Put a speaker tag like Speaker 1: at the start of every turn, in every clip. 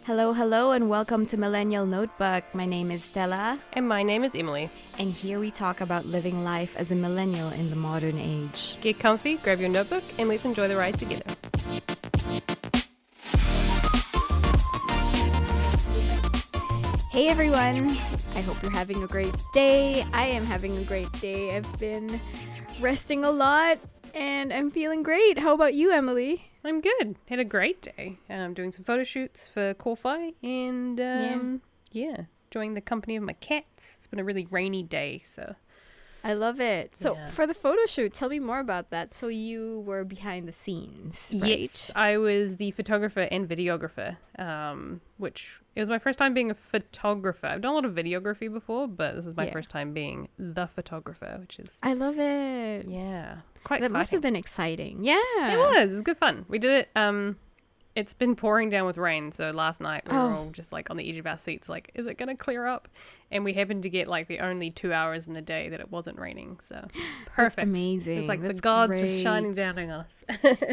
Speaker 1: Hello, hello, and welcome to Millennial Notebook. My name is Stella,
Speaker 2: And my name is Emily.
Speaker 1: and here we talk about living life as a millennial in the modern age.
Speaker 2: Get comfy, grab your notebook, and let's enjoy the ride together.
Speaker 1: Hey everyone, I hope you're having a great day. I am having a great day. I've been resting a lot, and I'm feeling great. How about you, Emily?
Speaker 2: I'm good. Had a great day. Doing some photo shoots for Corfi and enjoying the company of my cats. It's been a really rainy day, so
Speaker 1: I love it. So
Speaker 2: Yeah.
Speaker 1: for the photo shoot, tell me more about that. So you were behind the scenes, right?
Speaker 2: Yes, I was the photographer and videographer, which it was my first time being a photographer. I've done a lot of videography before, but this is my
Speaker 1: Yeah.
Speaker 2: first time being the photographer, which is
Speaker 1: I love it.
Speaker 2: quite
Speaker 1: That
Speaker 2: exciting.
Speaker 1: must have been exciting. Yeah.
Speaker 2: It was. It was good fun. We did it. It's been pouring down with rain, so last night we were all just like on the edge of our seats, like, is it gonna clear up? And we happened to get like the only 2 hours in the day that it wasn't raining, so perfect.
Speaker 1: That's amazing.
Speaker 2: It was like
Speaker 1: That's
Speaker 2: the gods were
Speaker 1: great.
Speaker 2: shining down on us.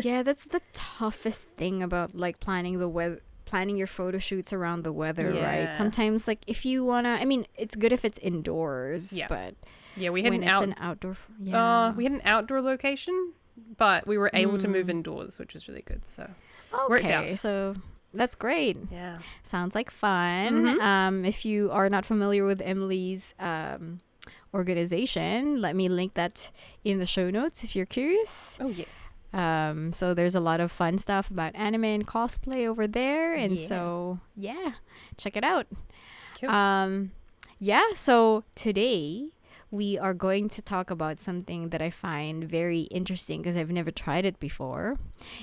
Speaker 1: Yeah, that's the toughest thing about like planning the weather. Planning your photo shoots around the weather,
Speaker 2: Yeah.
Speaker 1: right? Sometimes, like, if you wanna, I mean, it's good if it's indoors,
Speaker 2: Yeah.
Speaker 1: but
Speaker 2: Yeah, we had
Speaker 1: when it's an outdoor,
Speaker 2: we had an outdoor location, but we were able to move indoors, which was really good. So worked out.
Speaker 1: Okay, so that's great.
Speaker 2: yeah,
Speaker 1: Sounds like fun. If you are not familiar with Emily's organization, let me link that in the show notes if you're curious.
Speaker 2: oh yes,
Speaker 1: So there's a lot of fun stuff about anime and cosplay over there, and
Speaker 2: Yeah.
Speaker 1: so yeah, check it out.
Speaker 2: Cool.
Speaker 1: So today we are going to talk about something that I find very interesting because I've never tried it before,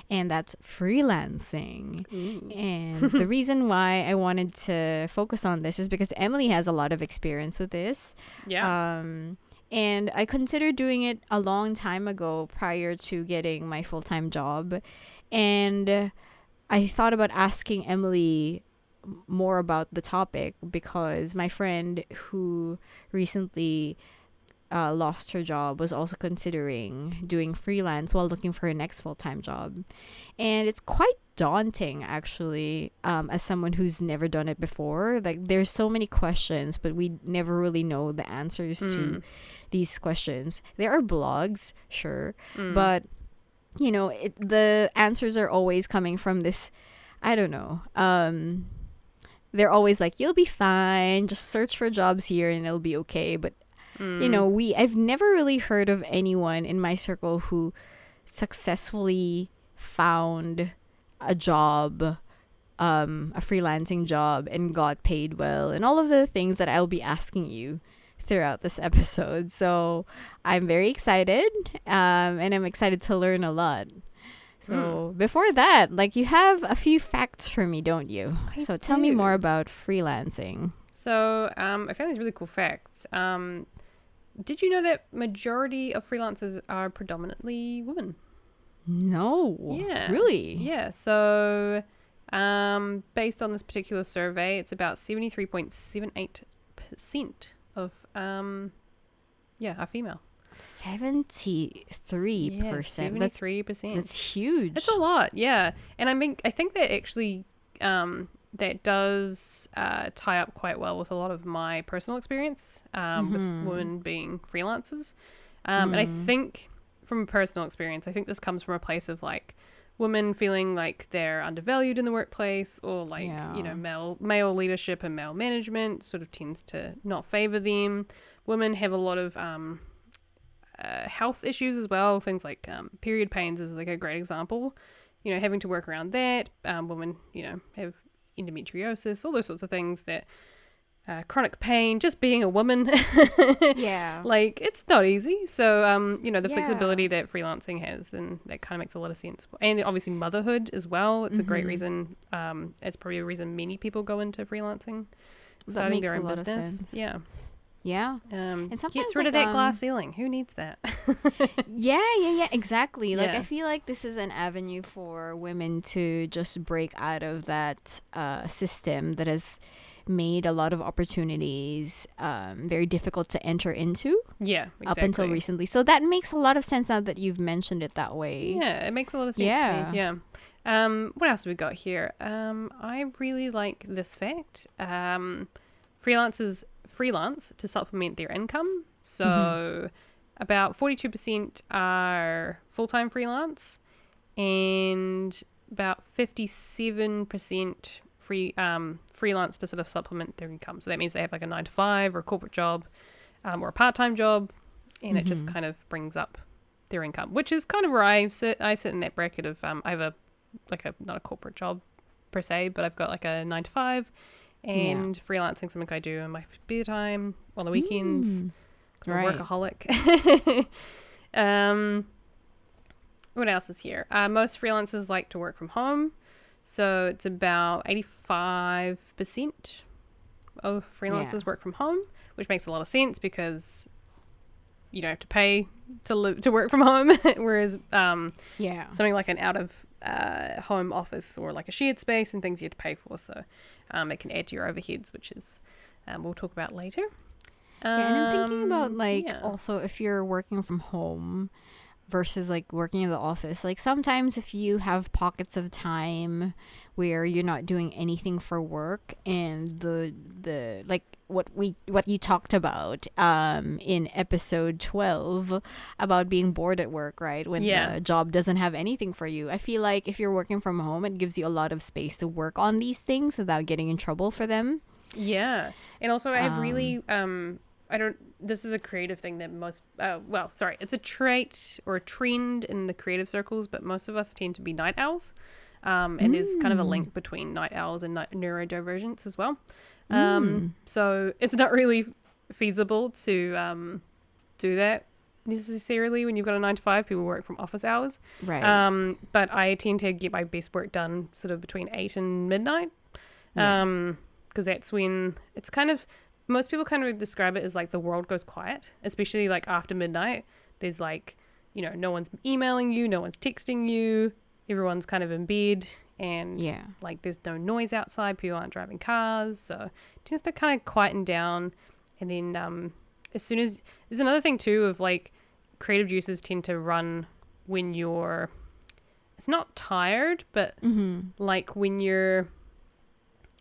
Speaker 1: and that's freelancing.
Speaker 2: Ooh.
Speaker 1: And the reason why I wanted to focus on this is because Emily has a lot of experience with this.
Speaker 2: Yeah,
Speaker 1: And I considered doing it a long time ago prior to getting my full-time job. And I thought about asking Emily more about the topic because my friend who recently lost her job was also considering doing freelance while looking for her next full-time job. And it's quite daunting, actually, as someone who's never done it before. Like, there's so many questions, but we never really know the answers to these questions. There are blogs, sure, but, you know, the answers are always coming from this, I don't know, they're always like, you'll be fine, just search for jobs here and it'll be okay. But you know, I've never really heard of anyone in my circle who successfully found a job, a freelancing job, and got paid well, and all of the things that I'll be asking you throughout this episode. So I'm very excited, and I'm excited to learn a lot. So before that, like, you have a few facts for me, don't you? So tell me
Speaker 2: do.
Speaker 1: more about freelancing.
Speaker 2: So I found these really cool facts. Did you know that majority of freelancers are predominantly women?
Speaker 1: No.
Speaker 2: Yeah.
Speaker 1: Really?
Speaker 2: Yeah. So based on this particular survey, it's about 73.78% of are female.
Speaker 1: 73%.
Speaker 2: 73%.
Speaker 1: That's huge.
Speaker 2: It's a lot, yeah. And I think that actually that does tie up quite well with a lot of my personal experience with women being freelancers. And I think from personal experience, I think this comes from a place of like women feeling like they're undervalued in the workplace, or like, you know, male leadership and male management sort of tends to not favor them. Women have a lot of health issues as well. Things like period pains is like a great example. You know, having to work around that. Women, you know, have endometriosis, all those sorts of things that chronic pain, just being a woman.
Speaker 1: Yeah.
Speaker 2: Like, it's not easy. So, you know, the
Speaker 1: Yeah.
Speaker 2: flexibility that freelancing has, and that kind of makes a lot of sense. And obviously motherhood as well. It's a great reason. It's probably a reason many people go into freelancing, starting their
Speaker 1: makes
Speaker 2: own
Speaker 1: a lot of
Speaker 2: business.
Speaker 1: sense.
Speaker 2: Yeah.
Speaker 1: Yeah.
Speaker 2: Gets
Speaker 1: sometimes,
Speaker 2: rid of
Speaker 1: like,
Speaker 2: that glass ceiling. Who needs that?
Speaker 1: Yeah, exactly. Like,
Speaker 2: Yeah.
Speaker 1: I feel like this is an avenue for women to just break out of that system that has made a lot of opportunities very difficult to enter into.
Speaker 2: Yeah, exactly.
Speaker 1: Up until recently. So that makes a lot of sense now that you've mentioned it that way.
Speaker 2: Yeah, it makes a lot of sense to
Speaker 1: Yeah.
Speaker 2: me. Yeah. What else have we got here? I really like this fact. Freelancers freelance to supplement their income. So about 42% are full-time freelance, and about 57% freelance to sort of supplement their income. So that means they have like a 9 to 5 or a corporate job, or a part-time job, and it just kind of brings up their income, which is kind of where I sit. I sit in that bracket of I have not a corporate job per se, but I've got like a 9 to 5, and freelancing something I do in my spare time on the weekends. I'm a workaholic. What else is here? Most freelancers like to work from home, so it's about 85% of freelancers work from home, which makes a lot of sense because you don't have to pay to work from home, whereas something like an out of home office or like a shared space and things you have to pay for, so it can add to your overheads, which is we'll talk about later.
Speaker 1: And I'm thinking about also if you're working from home versus like working in the office, like sometimes if you have pockets of time where you're not doing anything for work, and the like what you talked about in episode 12 about being bored at work, right, when the job doesn't have anything for you, I feel like if you're working from home, it gives you a lot of space to work on these things without getting in trouble for them.
Speaker 2: And also I have really this is a creative thing that it's a trait or a trend in the creative circles, but most of us tend to be night owls. And there's kind of a link between night owls and neurodivergence as well. So it's not really feasible to do that necessarily when you've got a 9 to 5. People work from office hours.
Speaker 1: Right.
Speaker 2: But I tend to get my best work done sort of between 8 and midnight. Because that's when it's kind of, most people kind of describe it as like the world goes quiet, especially like after midnight. There's like, no one's emailing you, no one's texting you, everyone's kind of in bed, and like there's no noise outside, people aren't driving cars, so it tends to kind of quieten down. And then as soon as, there's another thing too of like creative juices tend to run when you're, it's not tired, but like when you're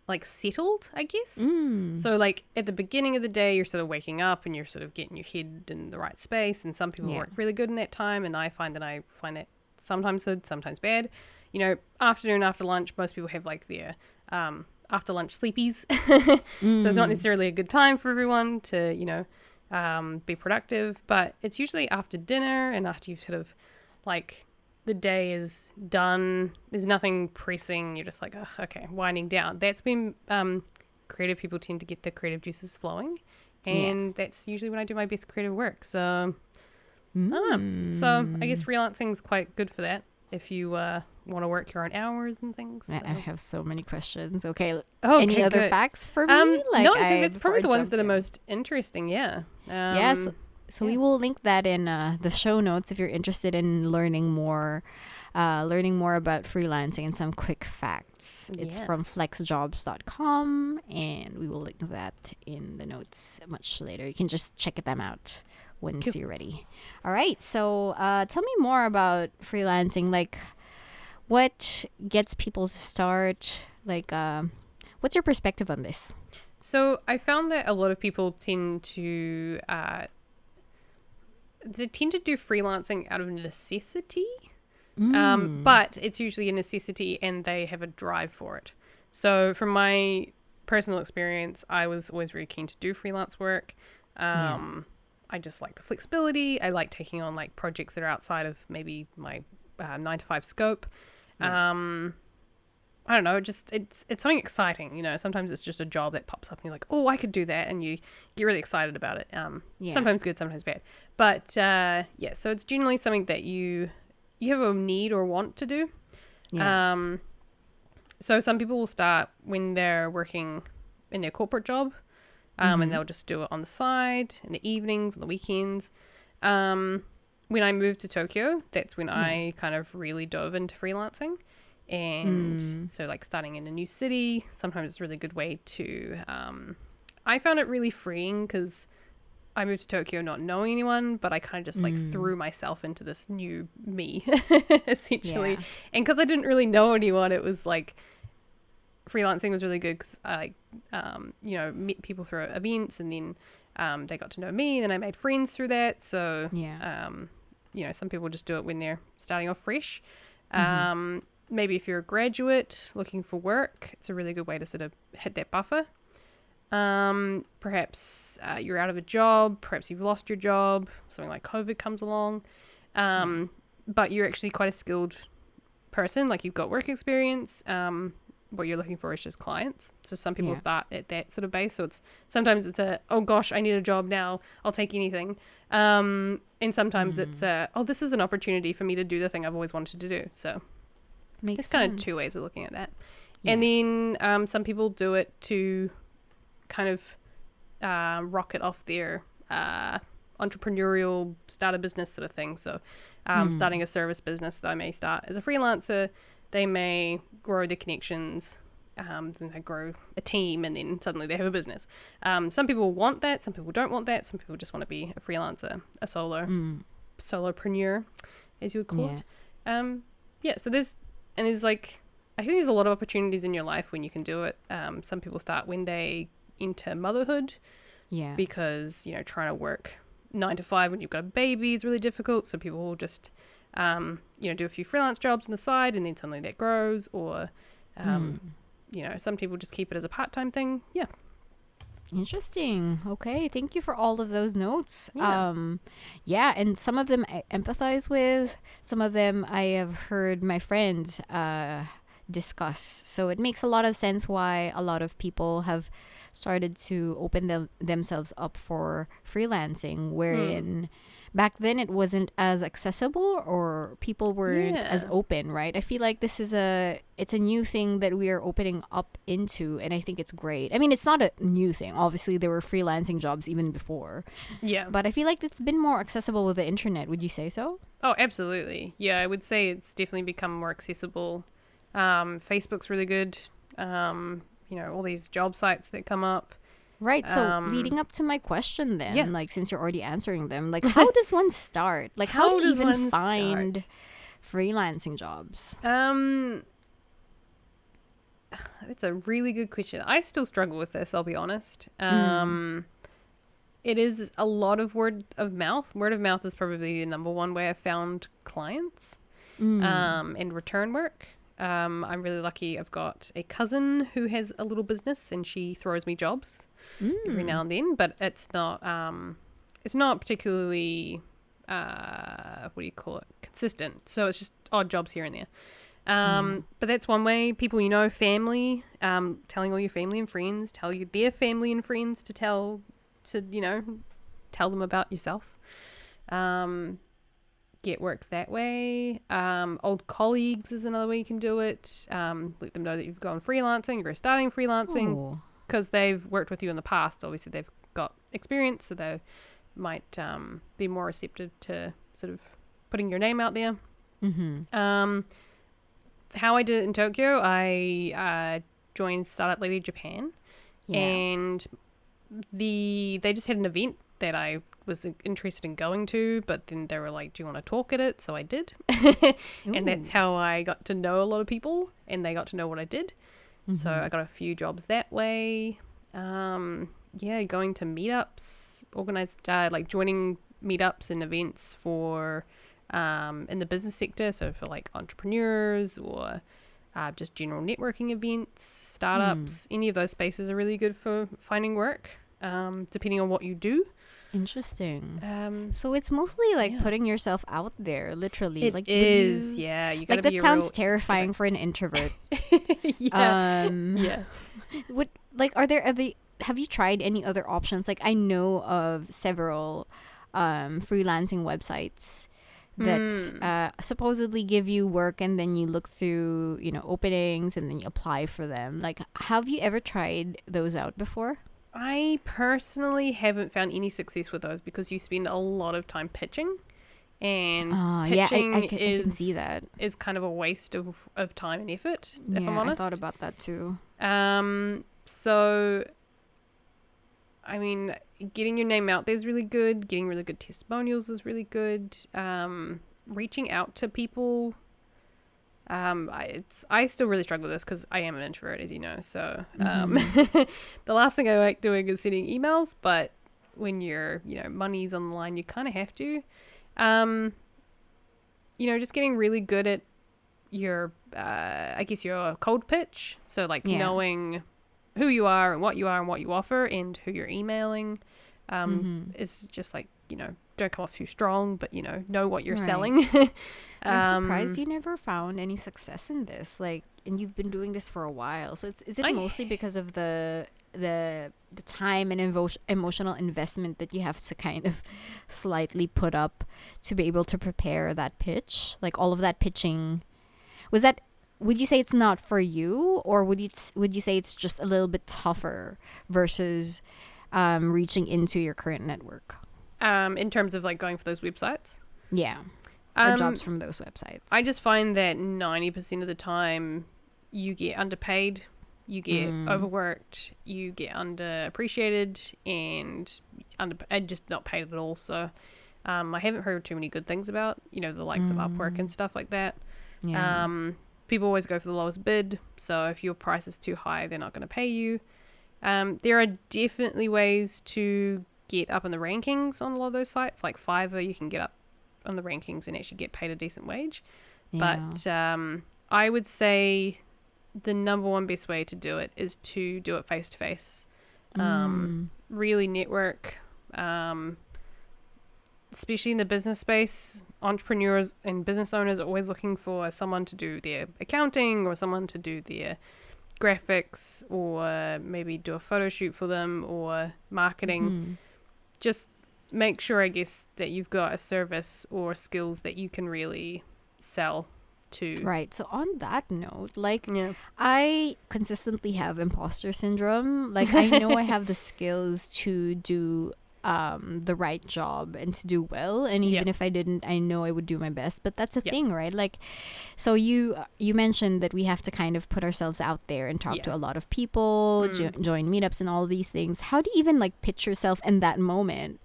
Speaker 2: like settled, I guess. So like at the beginning of the day, you're sort of waking up and you're sort of getting your head in the right space, and some people work really good in that time, and I find that sometimes good, sometimes bad. Afternoon, after lunch, most people have like their after lunch sleepies. So it's not necessarily a good time for everyone to be productive, but it's usually after dinner and after you've sort of like the day is done, there's nothing pressing, you're just like, oh, okay, winding down. That's when creative people tend to get the creative juices flowing, and that's usually when I do my best creative work. So I don't know. So I guess freelancing is quite good for that if you want to work your own hours and things. So.
Speaker 1: I have so many questions. Okay.
Speaker 2: Any
Speaker 1: other facts for me?
Speaker 2: No, I think that's probably the ones that are most interesting. Yeah.
Speaker 1: Yes. So we will link that in the show notes if you're interested in learning more about freelancing and some quick facts. It's from flexjobs.com, and we will link that in the notes much later. You can just check them out once you're ready. All right. So tell me more about freelancing. Like, what gets people to start? Like, what's your perspective on this?
Speaker 2: So I found that a lot of people tend to do freelancing out of necessity, but it's usually a necessity and they have a drive for it. So from my personal experience, I was always very keen to do freelance work. I just like the flexibility. I like taking on like projects that are outside of maybe my 9 to 5 scope. I don't know, just it's something exciting, sometimes it's just a job that pops up and you're like, oh, I could do that, and you get really excited about it. Sometimes good, sometimes bad, but so it's generally something that you have a need or want to do. So some people will start when they're working in their corporate job, and they'll just do it on the side in the evenings, on the weekends. When I moved to Tokyo, that's when I kind of really dove into freelancing. And so like starting in a new city, sometimes it's a really good way to I found it really freeing because I moved to Tokyo not knowing anyone, but I kind of just like threw myself into this new me, essentially.
Speaker 1: Yeah.
Speaker 2: And because I didn't really know anyone, it was like freelancing was really good because I, met people through events, and then they got to know me, and then I made friends through that. So,
Speaker 1: Yeah.
Speaker 2: some people just do it when they're starting off fresh. Maybe if you're a graduate looking for work, it's a really good way to sort of hit that buffer. Perhaps you're out of a job, perhaps you've lost your job, something like COVID comes along, but you're actually quite a skilled person, like you've got work experience. What you're looking for is just clients. So some people start at that sort of base. So sometimes it's oh gosh, I need a job now, I'll take anything. And sometimes it's this is an opportunity for me to do the thing I've always wanted to do. So
Speaker 1: Makes
Speaker 2: it's kind
Speaker 1: sense.
Speaker 2: of two ways of looking at that.
Speaker 1: Yeah.
Speaker 2: And then some people do it to kind of rocket off their entrepreneurial start a business sort of thing. So starting a service business that I may start as a freelancer, they may grow their connections, then they grow a team, and then suddenly they have a business. Some people want that, some people don't want that, some people just want to be a freelancer, a solopreneur, as you would call it. So there's like, I think there's a lot of opportunities in your life when you can do it. Some people start when they enter motherhood, because trying to work 9 to 5 when you've got a baby is really difficult. So people will just do a few freelance jobs on the side, and then suddenly that grows. Or some people just keep it as a part-time thing.
Speaker 1: Interesting. Okay, thank you for all of those notes.
Speaker 2: Yeah.
Speaker 1: And some of them I empathize with, some of them I have heard my friends discuss. So it makes a lot of sense why a lot of people have started to open themselves up for freelancing, wherein back then it wasn't as accessible, or people weren't as open, right? I feel like it's a new thing that we are opening up into, and I think it's great. I mean, it's not a new thing. Obviously, there were freelancing jobs even before.
Speaker 2: Yeah.
Speaker 1: But I feel like it's been more accessible with the internet. Would you say so?
Speaker 2: Oh, absolutely. Yeah, I would say it's definitely become more accessible. Facebook's really good. All these job sites that come up.
Speaker 1: Right. So leading up to my question then, like since you're already answering them, like how does one start? Like how do you even find freelancing jobs?
Speaker 2: It's a really good question. I still struggle with this, I'll be honest. It is a lot of word of mouth. Word of mouth is probably the number one way I've found clients and return work. I'm really lucky. I've got a cousin who has a little business, and she throws me jobs every now and then, but it's not particularly consistent. So it's just odd jobs here and there. But that's one way. People, family, telling all your family and friends, tell their family and friends to tell them about yourself. Get work that way. Old colleagues is another way you can do it. Let them know that you've gone freelancing, you're starting freelancing, because they've worked with you in the past. Obviously, they've got experience, so they might be more receptive to sort of putting your name out there. How I did it in Tokyo, I joined Startup Lady Japan, and they just had an event that I was interested in going to, but then they were like, do you want to talk at it? So I did. And that's how I got to know a lot of people, and they got to know what I did. So I got a few jobs that way. Going to meetups, organized, joining meetups and events for in the business sector. So for like entrepreneurs or just general networking events, startups, any of those spaces are really good for finding work, depending on what you do.
Speaker 1: Interesting. So it's mostly like putting yourself out there, literally.
Speaker 2: It
Speaker 1: like
Speaker 2: is, you gotta
Speaker 1: like that
Speaker 2: be
Speaker 1: sounds terrifying for an introvert. Have you tried any other options? Like I know of several freelancing websites that supposedly give you work, and then you look through, openings, and then you apply for them. Like, have you ever tried those out before?
Speaker 2: I personally haven't found any success with those, because you spend a lot of time pitching, and pitching
Speaker 1: I can see that
Speaker 2: is kind of a waste of time and effort, if I'm
Speaker 1: I
Speaker 2: honest.
Speaker 1: thought about that too.
Speaker 2: So, I mean, getting your name out there is really good. Getting really good testimonials is really good. Reaching out to people. I still really struggle with this because I am an introvert, as you know. So the last thing I like doing is sending emails. But when you're, money's on the line, you kind of have to. Just getting really good at your, I guess your cold pitch. So like knowing who you are and what you offer and who you're emailing. Is just like, don't come off too strong, but know what you're selling.
Speaker 1: I'm surprised you never found any success in this. Like, and you've been doing this for a while. So is it mostly because of the time and emotional investment that you have to kind of slightly put up to be able to prepare that pitch? Like all of that pitching, would you say it's not for you, or would you say it's just a little bit tougher versus reaching into your current network?
Speaker 2: In terms of like going for those websites?
Speaker 1: Yeah. Or jobs from those websites.
Speaker 2: I just find that 90% of the time you get underpaid, you get overworked, you get underappreciated, and just not paid at all. So I haven't heard too many good things about, the likes of Upwork and stuff like that. Yeah. People always go for the lowest bid. So if your price is too high, they're not going to pay you. There are definitely ways to get up in the rankings on a lot of those sites. Like Fiverr, you can get up on the rankings and actually get paid a decent wage. Yeah. But I would say the number one best way to do it is to do it face to face. Really network, especially in the business space. Entrepreneurs and business owners are always looking for someone to do their accounting or someone to do their graphics or maybe do a photo shoot for them or marketing. Just make sure, I guess, that you've got a service or skills that you can really sell to. Right.
Speaker 1: So on that note, I consistently have imposter syndrome. Like I know I have the skills to do the right job and to do well, and even if I didn't, I know I would do my best. But that's a thing, right? Like, so you mentioned that we have to kind of put ourselves out there and talk to a lot of people, join meetups and all of these things. How do you even like pitch yourself in that moment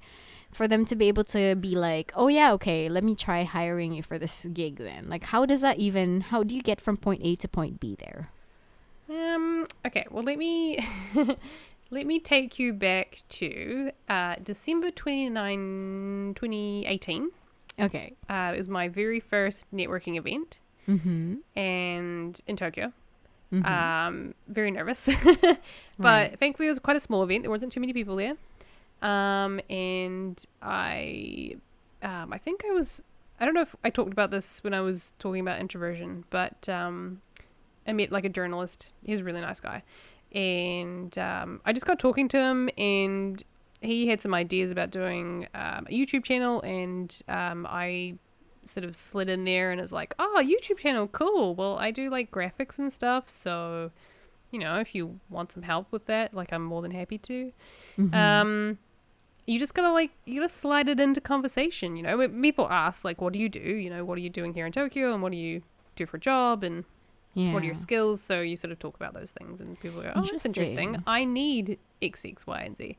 Speaker 1: for them to be able to be like, oh yeah, okay, let me try hiring you for this gig then? Like, how do you get from point A to point B there?
Speaker 2: Okay, well, let me let me take you back to December 29, 2018.
Speaker 1: Okay.
Speaker 2: It was my very first networking event, and in Tokyo. Very nervous, but thankfully it was quite a small event. There wasn't too many people there. And I think I don't know if I talked about this when I was talking about introversion, but I met like a journalist. He's a really nice guy. And I just got talking to him, and he had some ideas about doing a YouTube channel, and I sort of slid in there and was like, oh, YouTube channel, cool. Well, I do like graphics and stuff, so, if you want some help with that, like I'm more than happy to. You just gotta you gotta slide it into conversation, when people ask like, what do you do? What are you doing here in Tokyo, and what do you do for a job, and what are your skills? So you sort of talk about those things, and people go, oh, that's interesting. I need X, Y, and Z.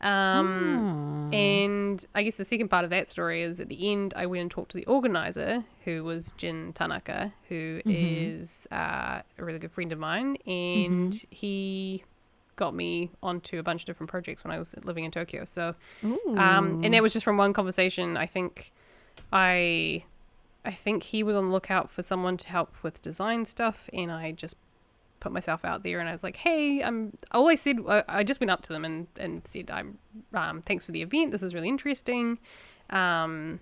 Speaker 2: And I guess the second part of that story is at the end, I went and talked to the organizer, who was Jin Tanaka, who is a really good friend of mine. And he got me onto a bunch of different projects when I was living in Tokyo. So, and that was just from one conversation. I think he was on the lookout for someone to help with design stuff, and I just put myself out there, and I was like, hey, I just went up to them and said, thanks for the event. This is really interesting. I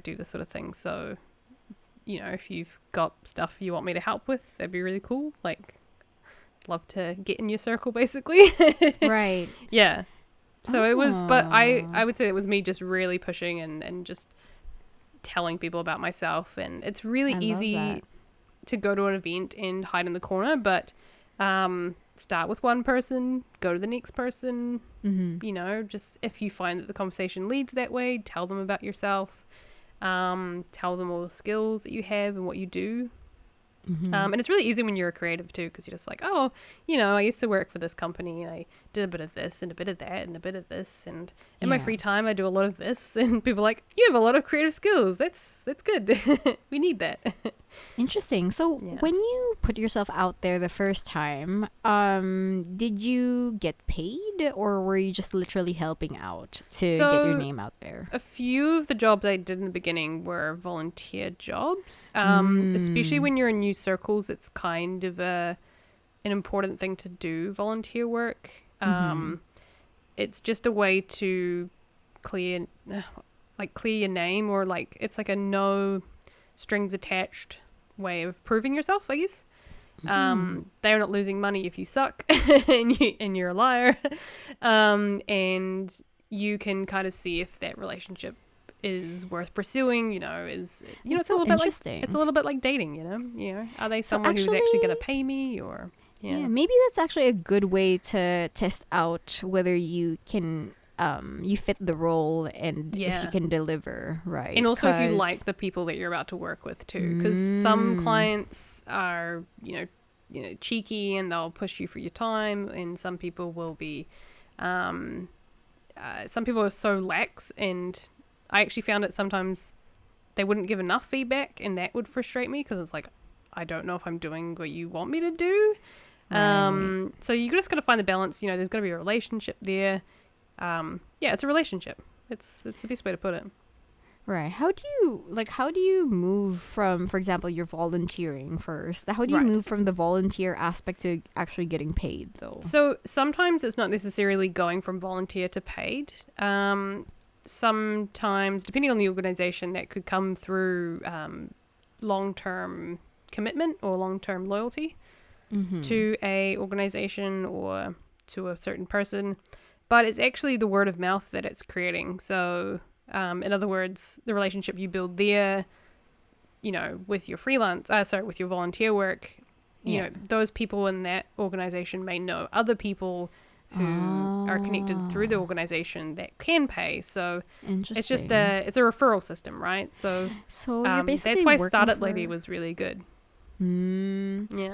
Speaker 2: do this sort of thing. So, if you've got stuff you want me to help with, that'd be really cool. Like, love to get in your circle, basically.
Speaker 1: Right.
Speaker 2: Yeah. So it was, but I would say it was me just really pushing and just telling people about myself. And it's really easy to go to an event and hide in the corner, but start with one person, go to the next person. Just if you find that the conversation leads that way, tell them about yourself, tell them all the skills that you have and what you do. And it's really easy when you're a creative too, because you're just like, oh, I used to work for this company and I did a bit of this and a bit of that and a bit of this, and in my free time I do a lot of this, and people are like, you have a lot of creative skills. That's good. We need that.
Speaker 1: Interesting. So when you put yourself out there the first time, did you get paid, or were you just literally helping out to get your name out there?
Speaker 2: A few of the jobs I did in the beginning were volunteer jobs. Especially when you're in new circles, it's kind of an important thing to do volunteer work. It's just a way to clear your name, or like it's like a no strings attached way of proving yourself, I guess. They're not losing money if you suck and you're a liar, and you can kind of see if that relationship is worth pursuing. It's a little bit like dating. Are they someone who's actually going to pay me, or
Speaker 1: maybe that's actually a good way to test out whether you can you fit the role and if you can deliver, right?
Speaker 2: And also if you like the people that you're about to work with too, because some clients are cheeky and they'll push you for your time, and some people will be some people are so lax, and I actually found it sometimes they wouldn't give enough feedback, and that would frustrate me, because it's like, I don't know if I'm doing what you want me to do. Right. So you just got to find the balance. There's got to be a relationship there. It's a relationship. It's the best way to put it.
Speaker 1: Right. How do you move from, for example, you're volunteering first. How do you move from the volunteer aspect to actually getting paid, though?
Speaker 2: So sometimes it's not necessarily going from volunteer to paid. Sometimes, depending on the organization, that could come through long-term commitment or long-term loyalty to a organization or to a certain person. But it's actually the word of mouth that it's creating. So, in other words, the relationship you build there, with your with your volunteer work, those people in that organization may know other people who are connected through the organization that can pay. So it's just it's a referral system, right? So
Speaker 1: you're basically
Speaker 2: that's why Startup Lady was really good.
Speaker 1: So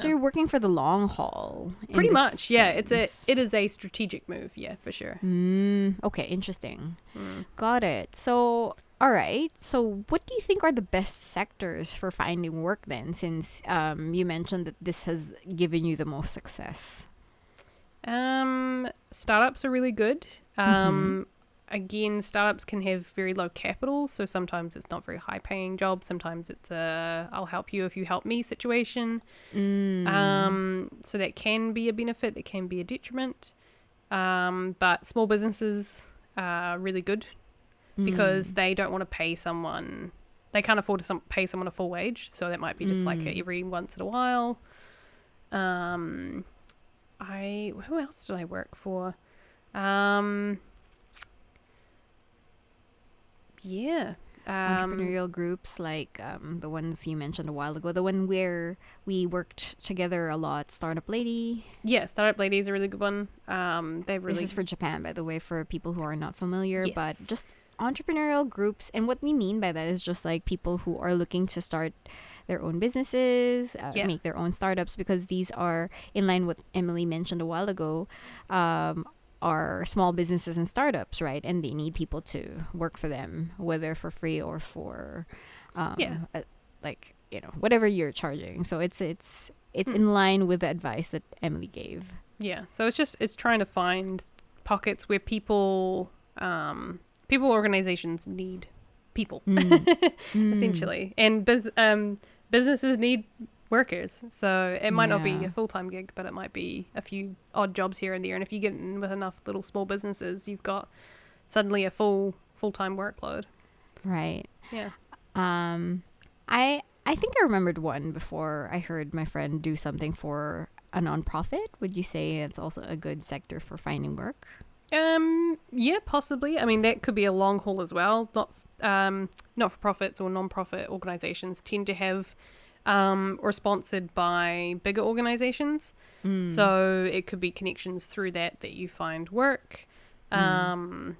Speaker 1: you're working for the long haul.
Speaker 2: Pretty much, yeah. It is a strategic move, yeah, for sure.
Speaker 1: Okay, interesting. Got it. So, all right. So, what do you think are the best sectors for finding work then? Since you mentioned that this has given you the most success.
Speaker 2: Startups are really good. Again, startups can have very low capital, so sometimes it's not very high paying job. Sometimes it's a I'll help you if you help me situation. So that can be a benefit, that can be a detriment. But small businesses are really good because they don't want to pay someone. They can't afford to pay someone a full wage, so that might be just like every once in a while. Who else did I work for?
Speaker 1: Entrepreneurial groups like the ones you mentioned a while ago, the one where we worked together a lot, Startup Lady.
Speaker 2: Yeah, Startup Lady is a really good one.
Speaker 1: This is for Japan, by the way, for people who are not familiar.
Speaker 2: Yes.
Speaker 1: But just entrepreneurial groups, and what we mean by that is just like people who are looking to start their own businesses, make their own startups, because these are in line with Emily mentioned a while ago. Are small businesses and startups, right? And they need people to work for them, whether for free or for, whatever you're charging. So it's in line with the advice that Emily gave.
Speaker 2: Yeah. So it's trying to find pockets where organizations need people, essentially, and businesses need workers. So it might not be a full-time gig, but it might be a few odd jobs here and there. And if you get in with enough little small businesses, you've got suddenly a full-time workload.
Speaker 1: Right.
Speaker 2: Yeah.
Speaker 1: I think I remembered one before I heard my friend do something for a nonprofit. Would you say it's also a good sector for finding work?
Speaker 2: Yeah, possibly. I mean, that could be a long haul as well. Not-for-profits or non-profit organizations tend to have or sponsored by bigger organizations. So it could be connections through that you find work. That's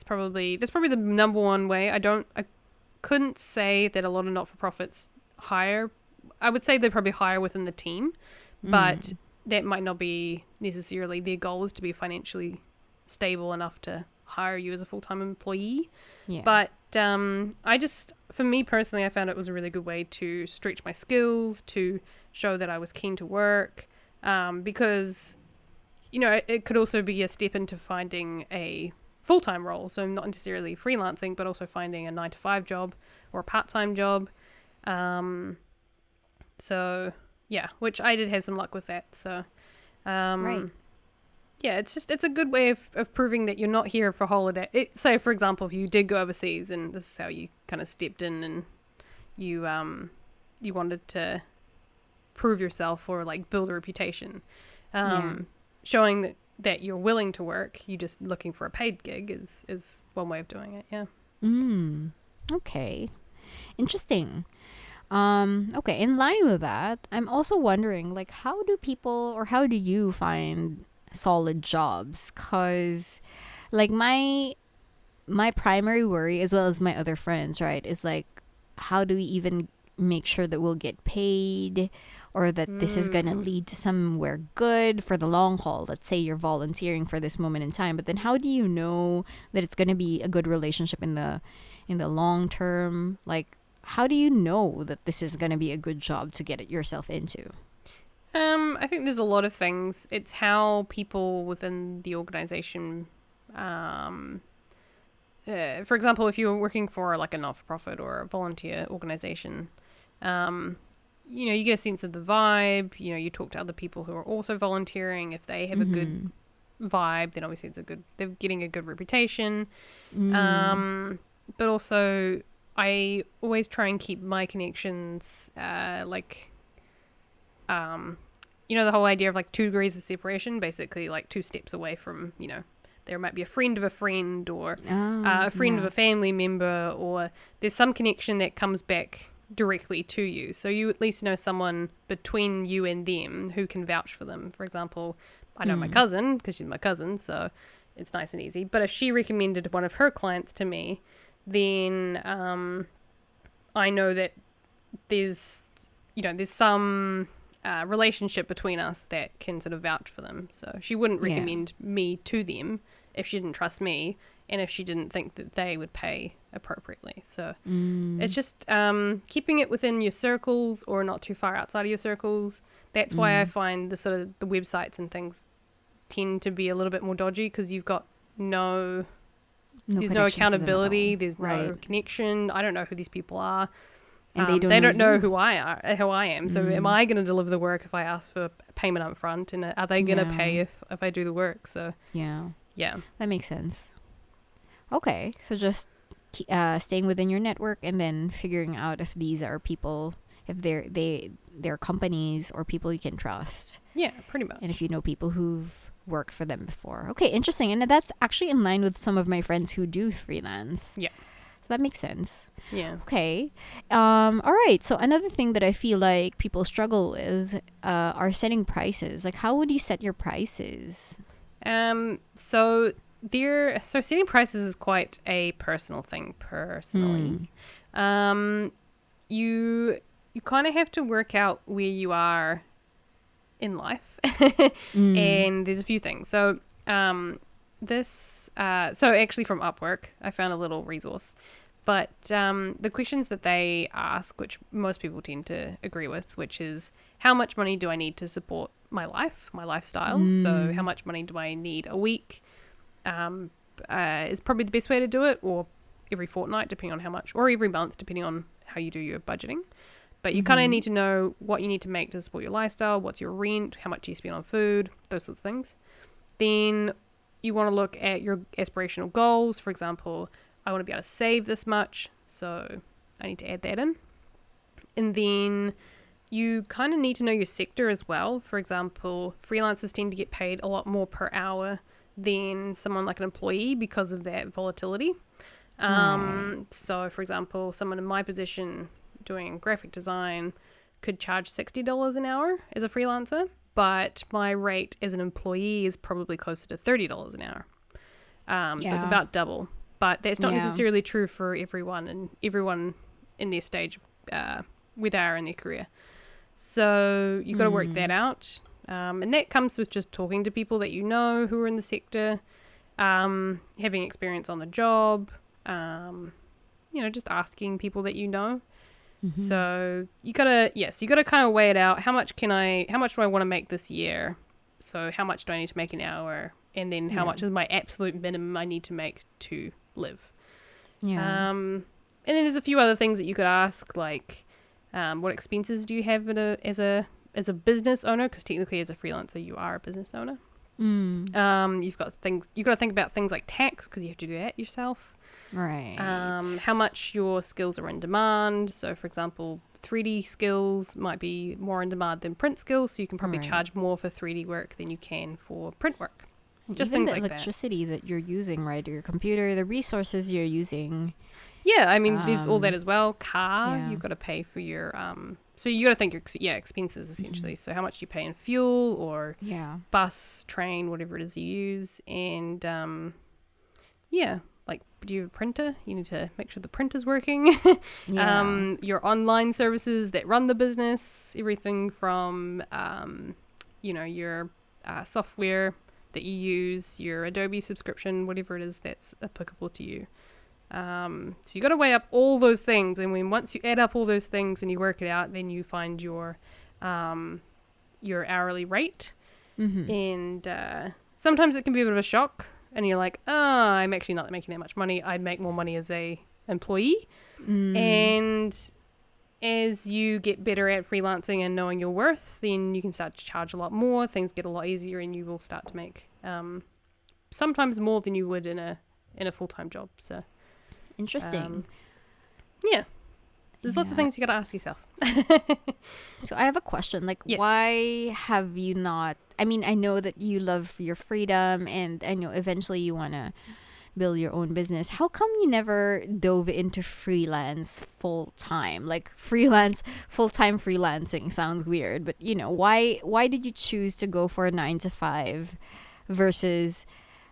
Speaker 2: probably the number one way. couldn't say that a lot of not-for-profits hire. I would say they probably hire within the team, but that might not be necessarily their goal is to be financially stable enough to hire you as a full-time employee.
Speaker 1: Yeah.
Speaker 2: But for me personally, I found it was a really good way to stretch my skills, to show that I was keen to work, because, it could also be a step into finding a full-time role. So not necessarily freelancing, but also finding a 9-to-5 job or a part-time job. So yeah, which I did have some luck with that. So,
Speaker 1: Right.
Speaker 2: yeah, it's a good way of proving that you're not here for holiday. So, for example, if you did go overseas and this is how you kind of stepped in and you wanted to prove yourself or like build a reputation, showing that you're willing to work, you just looking for a paid gig is one way of doing it. Yeah.
Speaker 1: Okay. Interesting. Okay, in line with that, I'm also wondering, like, how do you find solid jobs? Cause, like, my primary worry, as well as my other friends, right, is like, how do we even make sure that we'll get paid, or that this is gonna lead to somewhere good for the long haul? Let's say you're volunteering for this moment in time, but then how do you know that it's gonna be a good relationship in the long term? Like, how do you know that this is going to be a good job to get it yourself into?
Speaker 2: I think there's a lot of things. It's how people within the organization, for example, if you're working for like a not-for-profit or a volunteer organization, you get a sense of the vibe. You talk to other people who are also volunteering. If they have a good vibe, then obviously they're getting a good reputation. But also, I always try and keep my connections, the whole idea of like 2 degrees of separation, basically like 2 steps away from, there might be a friend of a friend or a friend of a family member, or there's some connection that comes back directly to you. So you at least know someone between you and them who can vouch for them. For example, I know my cousin because she's my cousin, so it's nice and easy. But if she recommended one of her clients to me, then I know that there's some relationship between us that can sort of vouch for them. So she wouldn't recommend me to them if she didn't trust me and if she didn't think that they would pay appropriately. So it's just keeping it within your circles or not too far outside of your circles. That's why I find the websites and things tend to be a little bit more dodgy, because you've got there's no accountability. There's no connection. I don't know who these people are.
Speaker 1: And
Speaker 2: they don't know who I am. So am I going to deliver the work if I ask for payment up front? And are they going to pay if I do the work? So
Speaker 1: yeah,
Speaker 2: that
Speaker 1: makes sense. Okay, so just staying within your network and then figuring out if these are people, if they're companies or people you can trust.
Speaker 2: Yeah, pretty much.
Speaker 1: And if you know people who've worked for them before. Okay, interesting. And that's actually in line with some of my friends who do freelance.
Speaker 2: Yeah.
Speaker 1: So that makes sense.
Speaker 2: Yeah.
Speaker 1: Okay. All right. So another thing that I feel like people struggle with are setting prices. Like, how would you set your prices?
Speaker 2: So setting prices is quite a personal thing personally. You kind of have to work out where you are in life. And there's a few things. So so actually from Upwork, I found a little resource. But the questions that they ask, which most people tend to agree with, which is, how much money do I need to support my lifestyle? So how much money do I need a week? Is probably the best way to do it, or every fortnight, depending on how much, or every month, depending on how you do your budgeting. But you kind of need to know what you need to make to support your lifestyle, what's your rent, how much you spend on food, those sorts of things. Then you want to look at your aspirational goals. For example, I want to be able to save this much, so I need to add that in. And then you kind of need to know your sector as well. For example, freelancers tend to get paid a lot more per hour than someone like an employee because of that volatility. So, for example, someone in my position doing graphic design could charge $60 an hour as a freelancer, but my rate as an employee is probably closer to $30 an hour. So it's about double. but that's not
Speaker 1: Yeah.
Speaker 2: necessarily true for everyone and everyone in their stage where they are in their career. So you got to work that out. And that comes with just talking to people that you know who are in the sector, having experience on the job, just asking people that you know. So you gotta kind of weigh it out. How much do I want to make this year? So how much do I need to make an hour? And then how much is my absolute minimum I need to make to live?
Speaker 1: Yeah.
Speaker 2: And then there's a few other things that you could ask, like what expenses do you have as a business owner? Because technically, as a freelancer, you are a business owner. You've got to think about things like tax, because you have to do that yourself.
Speaker 1: Right.
Speaker 2: How much your skills are in demand. So, for example, 3D skills might be more in demand than print skills, so you can probably charge more for 3D work than you can for print work. Just
Speaker 1: Even
Speaker 2: things
Speaker 1: the
Speaker 2: like
Speaker 1: electricity that you're using, right? Your computer, the resources you're using.
Speaker 2: Yeah, I mean, there's all that as well. Car,
Speaker 1: Yeah.
Speaker 2: you've got to pay for your so you got to think your expenses essentially. So how much do you pay in fuel or bus, train, whatever it is you use, and like, do you have a printer? You need to make sure the printer's working. Your online services that run the business, everything from your software that you use, your Adobe subscription, whatever it is that's applicable to you. So you got to weigh up all those things, and once you add up all those things and you work it out, then you find your hourly rate. And sometimes it can be a bit of a shock, and you're like, I'm actually not making that much money. I'd make more money as a employee. And as you get better at freelancing and knowing your worth, then you can start to charge a lot more. Things get a lot easier, and you will start to make sometimes more than you would in a full-time job. So
Speaker 1: Interesting.
Speaker 2: There's lots of things you got to ask yourself.
Speaker 1: So I have a question. Like, why have you not... I mean, I know that you love your freedom, and I know eventually you want to build your own business. How come you never dove into freelance full-time? Like, full-time freelancing sounds weird, but, why did you choose to go for a 9-to-5 versus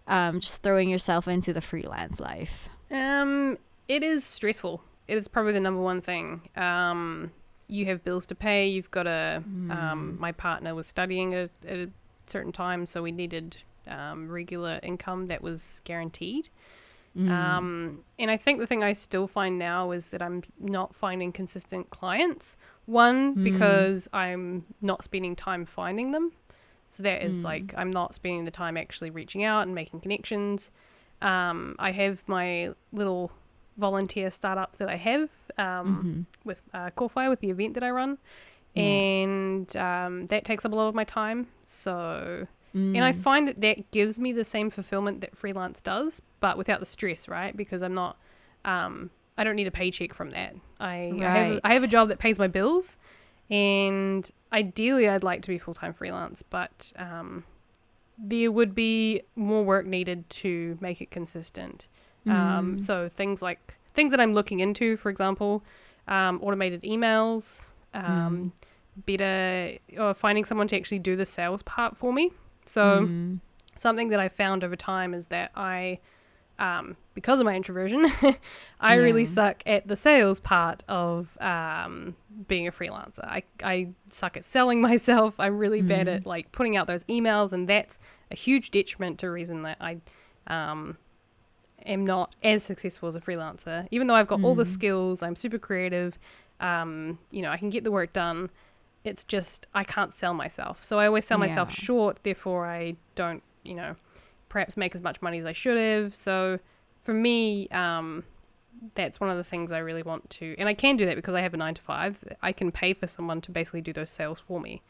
Speaker 1: just throwing yourself into the freelance life?
Speaker 2: It is stressful. It is probably the number one thing. You have bills to pay. You've got to. My partner was studying at a certain time, so we needed regular income that was guaranteed. And I think the thing I still find now is that I'm not finding consistent clients. One, because I'm not spending time finding them. So that is like, I'm not spending the time actually reaching out and making connections. I have my little volunteer startup that I have with Corefire, with the event that I run. And that takes up a lot of my time. So, and I find that gives me the same fulfillment that freelance does, but without the stress, right? Because I'm not, I don't need a paycheck from that. I have a job that pays my bills, and ideally I'd like to be full-time freelance, but there would be more work needed to make it consistent. So things that I'm looking into, for example, automated emails, better, or finding someone to actually do the sales part for me. So something that I found over time is that I, because of my introversion, I really suck at the sales part of being a freelancer. I suck at selling myself. I'm really bad at like putting out those emails, and that's a huge detriment to the reason that I am not as successful as a freelancer. Even though I've got all the skills, I'm super creative, I can get the work done. It's just I can't sell myself. So I always sell myself short, therefore I don't, perhaps make as much money as I should have. So for me, that's one of the things I really want to, and I can do that because I have a 9-to-5. I can pay for someone to basically do those sales for me.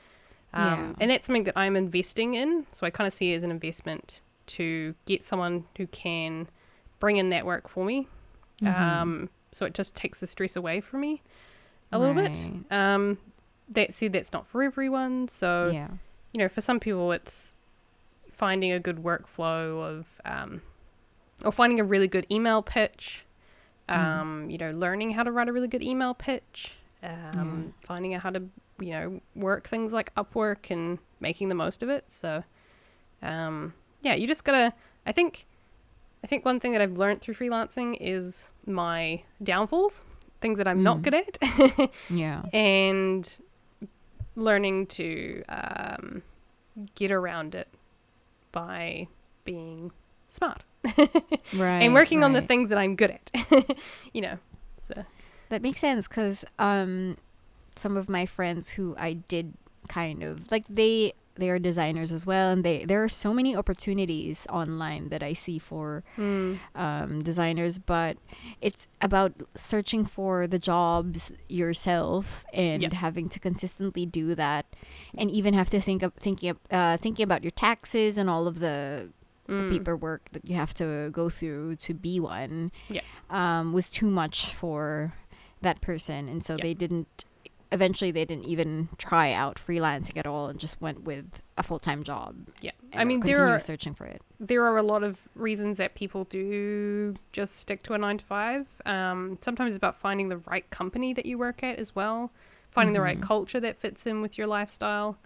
Speaker 2: And that's something that I'm investing in. So I kind of see it as an investment to get someone who can bring in that work for me. So it just takes the stress away from me a little bit. That said, that's not for everyone. So, for some people, it's finding a good workflow of, or finding a really good email pitch, learning how to write a really good email pitch, finding out how to, work things like Upwork and making the most of it. So, you just gotta, I think I think one thing that I've learned through freelancing is my downfalls, things that I'm not good at.
Speaker 1: Yeah.
Speaker 2: And learning to get around it by being smart.
Speaker 1: Right.
Speaker 2: And working on the
Speaker 1: right.
Speaker 2: things that I'm good at. So
Speaker 1: That makes sense because some of my friends who I did kind of like they are designers as well, and there are so many opportunities online that I see for designers, but it's about searching for the jobs yourself and
Speaker 2: yeah.
Speaker 1: having to consistently do that, and even have to thinking about your taxes and all of the paperwork that you have to go through to be one
Speaker 2: Yeah.
Speaker 1: was too much for that person, and so
Speaker 2: Yeah.
Speaker 1: they didn't even try out freelancing at all and just went with a full-time job.
Speaker 2: Yeah.
Speaker 1: And
Speaker 2: I mean,
Speaker 1: continue searching for it.
Speaker 2: there are a lot of reasons that people do just stick to a 9 to 5. Sometimes it's about finding the right company that you work at as well, finding the right culture that fits in with your lifestyle.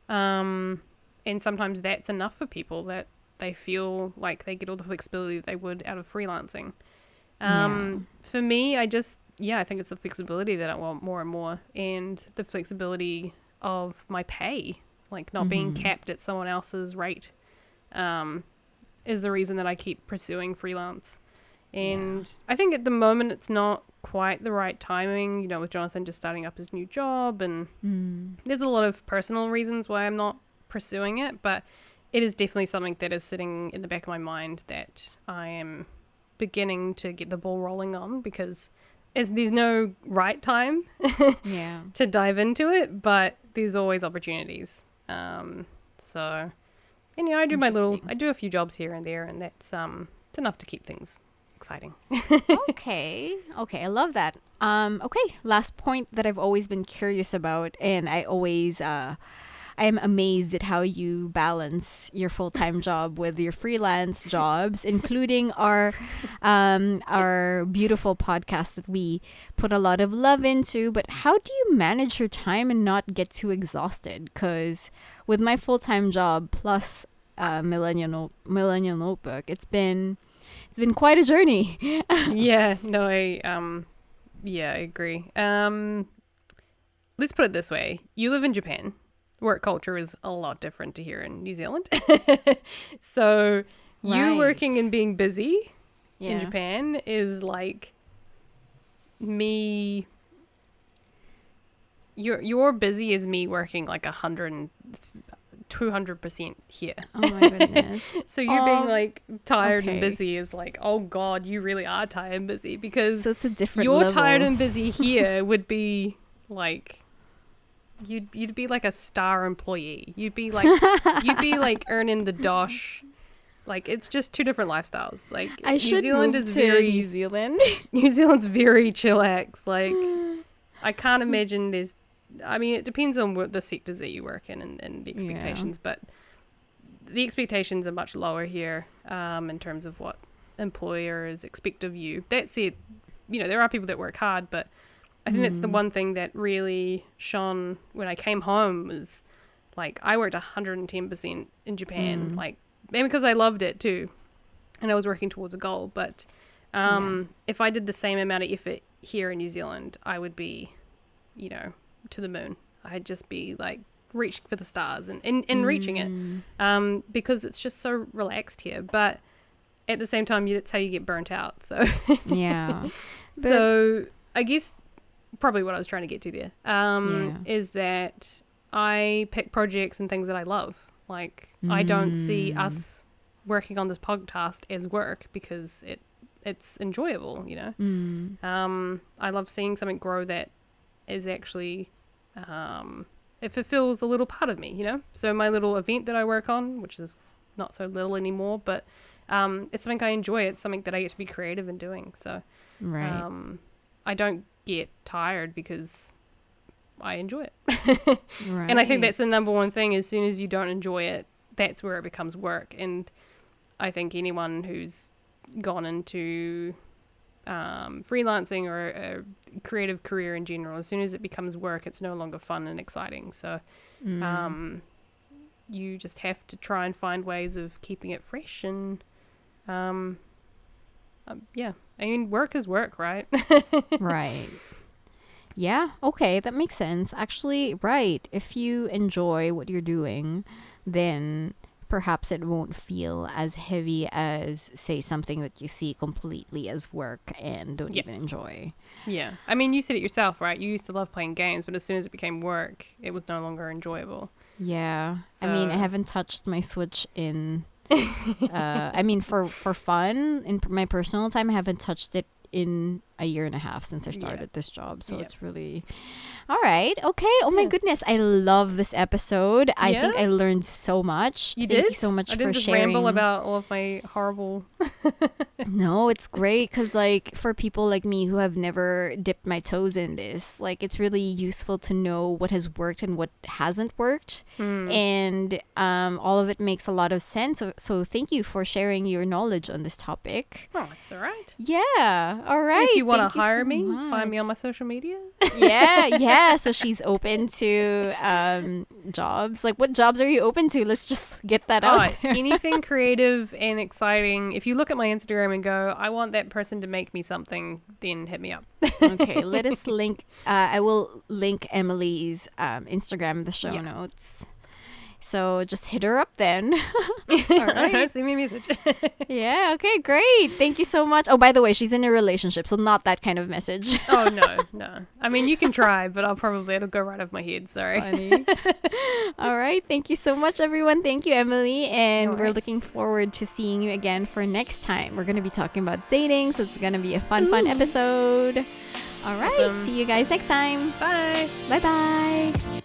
Speaker 2: And sometimes that's enough for people, that they feel like they get all the flexibility that they would out of freelancing. For me, I think it's the flexibility that I want more and more, and the flexibility of my pay, like not being capped at someone else's rate, is the reason that I keep pursuing freelance. And I think at the moment it's not quite the right timing, with Jonathan just starting up his new job, and there's a lot of personal reasons why I'm not pursuing it, but it is definitely something that is sitting in the back of my mind that I am beginning to get the ball rolling on, because there's no right time to dive into it, but there's always opportunities. So, and I do a few jobs here and there, and that's it's enough to keep things exciting.
Speaker 1: Okay, I love that. Okay, last point that I've always been curious about, and I am amazed at how you balance your full-time job with your freelance jobs, including our beautiful podcast that we put a lot of love into. But how do you manage your time and not get too exhausted? Because with my full-time job plus Millennial Notebook, it's been quite a journey.
Speaker 2: Yeah, no, I agree. Let's put it this way: you live in Japan. Work culture is a lot different to here in New Zealand. So you working and being busy in Japan is like me. You're busy as me working like 200% here.
Speaker 1: Oh my goodness.
Speaker 2: So you being like tired and busy is like, oh God, you really are tired and busy, because
Speaker 1: so it's a different
Speaker 2: you're
Speaker 1: level.
Speaker 2: tired and busy here would be like, you'd be like a star employee. You'd be like earning the dosh. Like, it's just two different lifestyles. Like,
Speaker 1: New Zealand's
Speaker 2: very chillax. Like, I can't imagine it depends on what the sectors that you work in and the expectations, but the expectations are much lower here in terms of what employers expect of you. That said, there are people that work hard, but I think that's the one thing that really shone when I came home, was like I worked 110% in Japan, and because I loved it too, and I was working towards a goal. But if I did the same amount of effort here in New Zealand, I would be, to the moon. I'd just be like reaching for the stars and reaching it, because it's just so relaxed here. But at the same time, that's how you get burnt out. So so I guess probably what I was trying to get to there is that I pick projects and things that I love. Like, I don't see us working on this podcast as work, because it's enjoyable, I love seeing something grow that is actually it fulfills a little part of me, So my little event that I work on, which is not so little anymore, but it's something I enjoy. It's something that I get to be creative in doing. So I don't get tired because I enjoy it. And I think that's the number one thing. As soon as you don't enjoy it, that's where it becomes work. And I think anyone who's gone into freelancing or a creative career in general, as soon as it becomes work, it's no longer fun and exciting. So you just have to try and find ways of keeping it fresh and Yeah. I mean, work is work, right?
Speaker 1: Right. Yeah, okay, that makes sense. Actually, right. If you enjoy what you're doing, then perhaps it won't feel as heavy as, say, something that you see completely as work and don't
Speaker 2: Yeah.
Speaker 1: even enjoy.
Speaker 2: Yeah. I mean, you said it yourself, right? You used to love playing games, but as soon as it became work, it was no longer enjoyable.
Speaker 1: Yeah.
Speaker 2: So,
Speaker 1: I mean, I haven't touched my Switch in I mean, for fun, in my personal time, I haven't touched it in a year and a half since I started this job. So it's really all right. Okay. Oh my goodness, I love this episode. I think I learned so much.
Speaker 2: You
Speaker 1: Thank
Speaker 2: did?
Speaker 1: you so much
Speaker 2: I
Speaker 1: for
Speaker 2: didn't just
Speaker 1: sharing.
Speaker 2: ramble about all of my horrible.
Speaker 1: No, it's great because, like, for people like me who have never dipped my toes in this, like, it's really useful to know what has worked and what hasn't worked. And all of it makes a lot of sense. So thank you for sharing your knowledge on this topic.
Speaker 2: Oh, it's all right.
Speaker 1: Yeah. All right.
Speaker 2: If you want to
Speaker 1: Thank you
Speaker 2: hire
Speaker 1: so
Speaker 2: me, find me on
Speaker 1: much.
Speaker 2: my social media.
Speaker 1: Yeah. So she's open to jobs. Like, what jobs are you open to? Let's just get that out there.
Speaker 2: Anything creative and exciting. If you look at my Instagram and go, I want that person to make me something, then hit me up.
Speaker 1: Okay, let us link. I will link Emily's Instagram in the show notes. So just hit her up then. All right.
Speaker 2: Send me a message.
Speaker 1: Yeah, okay, great. Thank you so much. Oh, by the way, she's in a relationship, so not that kind of message.
Speaker 2: Oh, no. I mean, you can try, but it'll go right off my head. Sorry.
Speaker 1: Funny. All right. Thank you so much, everyone. Thank you, Emily. And
Speaker 2: No
Speaker 1: we're
Speaker 2: worries.
Speaker 1: looking forward to seeing you again for next time. We're going to be talking about dating, so it's going to be a fun episode. All right.
Speaker 2: Awesome.
Speaker 1: See you guys next time.
Speaker 2: Bye.
Speaker 1: Bye-bye.